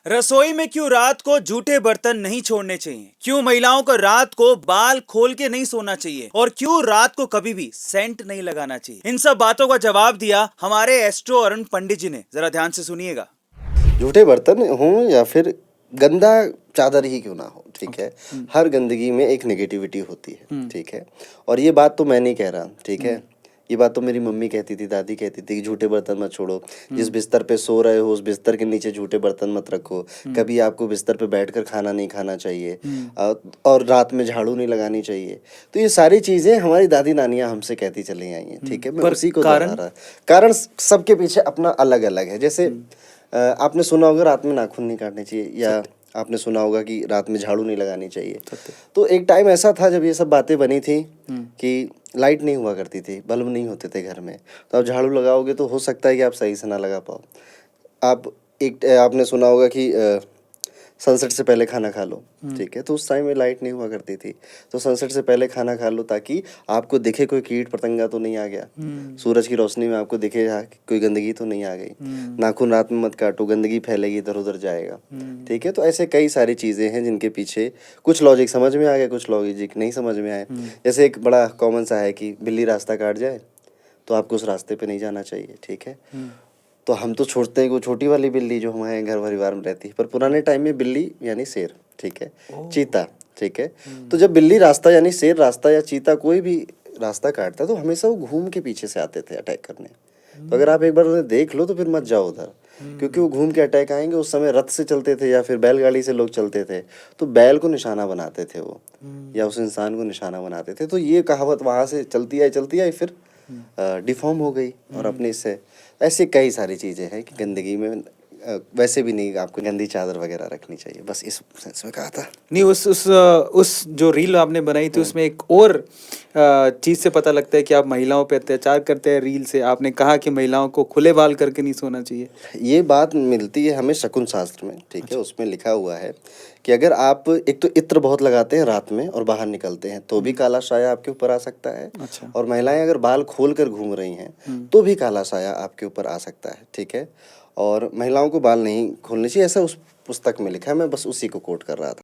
रसोई में क्यों रात को जूठे बर्तन नहीं छोड़ने चाहिए, क्यों महिलाओं को रात को बाल खोल के नहीं सोना चाहिए और क्यों रात को कभी भी सेंट नहीं लगाना चाहिए, इन सब बातों का जवाब दिया हमारे एस्ट्रो अरुण पंडित जी ने। जरा ध्यान से सुनिएगा। जूठे बर्तन हों या फिर गंदा चादर ही क्यों ना हो, ठीक है, हर गंदगी में एक नेगेटिविटी होती है, ठीक है। और ये बात तो मैं नहीं कह रहा, ठीक है, ये बात तो मेरी मम्मी कहती थी, दादी कहती थी कि झूठे बर्तन मत छोड़ो, जिस बिस्तर पे सो रहे हो उस बिस्तर के नीचे झूठे बर्तन मत रखो, कभी आपको बिस्तर पे बैठकर खाना नहीं खाना चाहिए, और रात में झाड़ू नहीं लगानी चाहिए। तो ये सारी चीज़ें हमारी दादी नानियाँ हमसे कहती चली आई हैं, ठीक है। मैं उसी को दोहरा रहा। कारण सबके पीछे अपना अलग अलग है। जैसे आपने सुना होगा रात में नाखून नहीं काटने चाहिए, या आपने सुना होगा कि रात में झाड़ू नहीं लगानी चाहिए। तो एक टाइम ऐसा था जब ये सब बातें बनी थी कि लाइट नहीं हुआ करती थी, बल्ब नहीं होते थे घर में, तो आप झाड़ू लगाओगे तो हो सकता है कि आप सही से ना लगा पाओ। आपने सुना होगा कि सनसेट से पहले खाना खा लो, ठीक है। तो उस टाइम में लाइट नहीं हुआ करती थी, तो सनसेट से पहले खाना खा लो ताकि आपको दिखे कोई कीट पतंगा तो नहीं आ गया, सूरज की रोशनी में आपको दिखे कोई गंदगी तो नहीं आ गई। नाखून रात में मत काटो, गंदगी फैलेगी, इधर उधर जाएगा, ठीक है। तो ऐसे कई सारी चीज़ें हैं जिनके पीछे कुछ लॉजिक समझ में आ गया, कुछ लॉजिक नहीं समझ में आए। जैसे एक बड़ा कॉमन सा है कि बिल्ली रास्ता काट जाए तो आपको उस रास्ते पे नहीं जाना चाहिए, ठीक है। तो हम तो छोड़ते हैं वो छोटी वाली बिल्ली जो हमारे घर परिवार में रहती है, पर पुराने टाइम में बिल्ली यानी शेर, ठीक है, चीता, ठीक है। तो जब बिल्ली रास्ता यानी शेर रास्ता या चीता कोई भी रास्ता काटता है तो हमेशा वो घूम के पीछे से आते थे अटैक करने। तो अगर आप एक बार उन्हें देख लो तो फिर मत जाओ उधर, क्योंकि वो घूम के अटैक आएंगे। उस समय रथ से चलते थे या फिर बैलगाड़ी से लोग चलते थे, तो बैल को निशाना बनाते थे वो, या उस इंसान को निशाना बनाते थे। तो ये कहावत वहाँ से चलती आई फिर डिफॉर्म हो गई। और अपने इससे ऐसे कई सारी चीज़ें हैं कि गंदगी में वैसे भी नहीं आपको गंदी चादर वगैरह रखनी चाहिए, बस इस सेंस में कहा था। नहीं, उस जो रील आपने बनाई थी उसमें एक और चीज़ से पता लगता है कि आप महिलाओं पे अत्याचार करते हैं। रील से आपने कहा कि महिलाओं को खुले बाल करके नहीं सोना चाहिए। ये बात मिलती है हमें शकुन शास्त्र में, ठीक है। उसमें लिखा हुआ है कि अगर आप एक तो इत्र बहुत लगाते हैं रात में और बाहर निकलते हैं तो भी काला साया आपके ऊपर आ सकता है। अच्छा। और महिलाएं अगर बाल खोल कर घूम रही हैं तो भी काला साया आपके ऊपर आ सकता है, ठीक है। और महिलाओं को बाल नहीं खोलने चाहिए, ऐसा उस पुस्तक में लिखा है, मैं बस उसी को कोट कर रहा था।